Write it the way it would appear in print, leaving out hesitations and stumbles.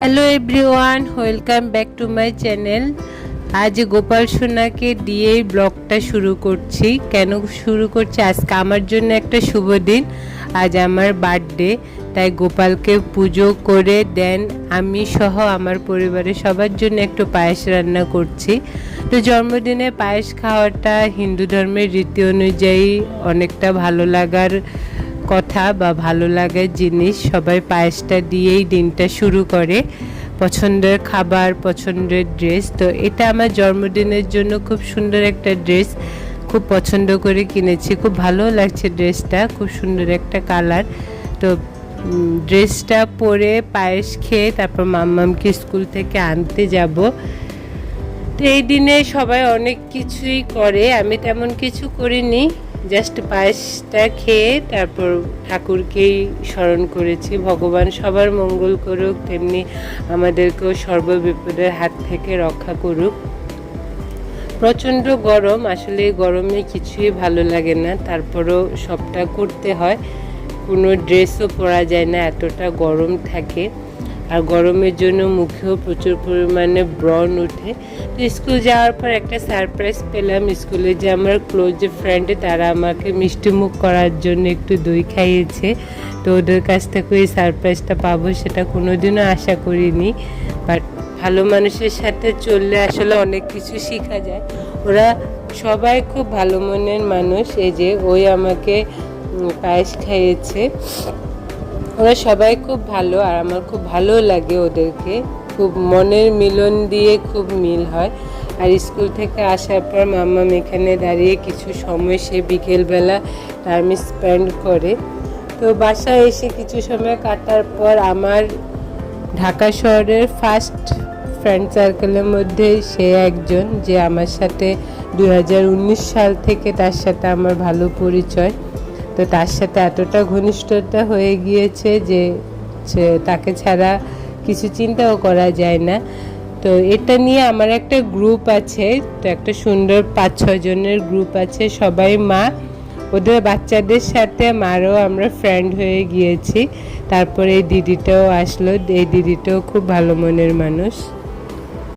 Hello everyone, welcome back to my channel. আজ গোপাল সোনাকে দিয়েই ব্লগটা শুরু করছি। কেন শুরু করছি? আজকে আমার জন্য একটা শুভ দিন। আজ আমার বার্থডে, তাই গোপালকে পুজো করে দেন আমি সহ আমার পরিবারের সবার জন্য একটু পায়েস রান্না করছি। তো জন্মদিনে পায়েস খাওয়াটা হিন্দু ধর্মের রীতি অনুযায়ী অনেকটা ভালো লাগার কথা বা ভালো লাগার জিনিস। সবাই পায়েসটা দিয়েই দিনটা শুরু করে। পছন্দের খাবার, পছন্দের ড্রেস। তো এটা আমার জন্মদিনের জন্য খুব সুন্দর একটা ড্রেস, খুব পছন্দ করে কিনেছি। খুব ভালো লাগছে ড্রেসটা, খুব সুন্দর একটা কালার। তো ড্রেসটা পরে পায়েস খেয়ে তারপর মাম্মামকে স্কুল থেকে আনতে যাব। তো এই দিনে সবাই অনেক কিছুই করে, আমি তেমন কিছু করিনি। জাস্ট পায়েসটা খেয়ে তারপর ঠাকুরকেই স্মরণ করেছি। ভগবান সবার মঙ্গল করুক, তেমনি আমাদেরকেও সর্ববিপদের হাত থেকে রক্ষা করুক। প্রচণ্ড গরম, আসলে গরমে কিছুই ভালো লাগে না, তারপরেও সবটা করতে হয়। কোনো ড্রেসও পরা যায় না, এতটা গরম থাকে। আর গরমের জন্য মুখেও প্রচুর পরিমাণে ব্রণ ওঠে। তো স্কুল যাওয়ার পর একটা সারপ্রাইজ পেলাম। স্কুলে যে আমার ক্লোজ যে ফ্রেন্ড, তারা আমাকে মিষ্টি মুখ করার জন্য একটু দই খাইয়েছে। তো ওদের কাছ থেকে এই সারপ্রাইজটা পাবো সেটা কোনোদিনও আশা করিনি। বাট ভালো মানুষের সাথে চললে আসলে অনেক কিছু শেখা যায়। ওরা সবাই খুব ভালো মনের মানুষ। এই যে ওই আমাকে পায়েস খাইয়েছে। ওরা সবাই খুব ভালো, আর আমার খুব ভালো লাগে ওদেরকে। খুব মনের মিলন দিয়ে খুব মিল হয়। আর স্কুল থেকে আসার পর মাম্মাম এখানে দাঁড়িয়ে কিছু সময় সে বিকেলবেলা টাইম স্পেন্ড করে। তো বাসায় এসে কিছু সময় কাটার পর আমার ঢাকা শহরের ফার্স্ট ফ্রেন্ড সার্কেলের মধ্যে সে একজন, যে আমার সাথে 2019 সাল থেকে তার সাথে আমার ভালো পরিচয়। তো তার সাথে এতটা ঘনিষ্ঠতা হয়ে গিয়েছে যে তাকে ছাড়া কিছু চিন্তাও করা যায় না। তো এটা নিয়ে আমার একটা গ্রুপ আছে, তো একটা সুন্দর 5-6 জনের গ্রুপ আছে, সবাই মা। ওদের বাচ্চাদের সাথে মারও আমরা ফ্রেন্ড হয়ে গিয়েছি। তারপরে এই দিদিটাও আসলো, এই দিদিটাও খুব ভালো মনের মানুষ।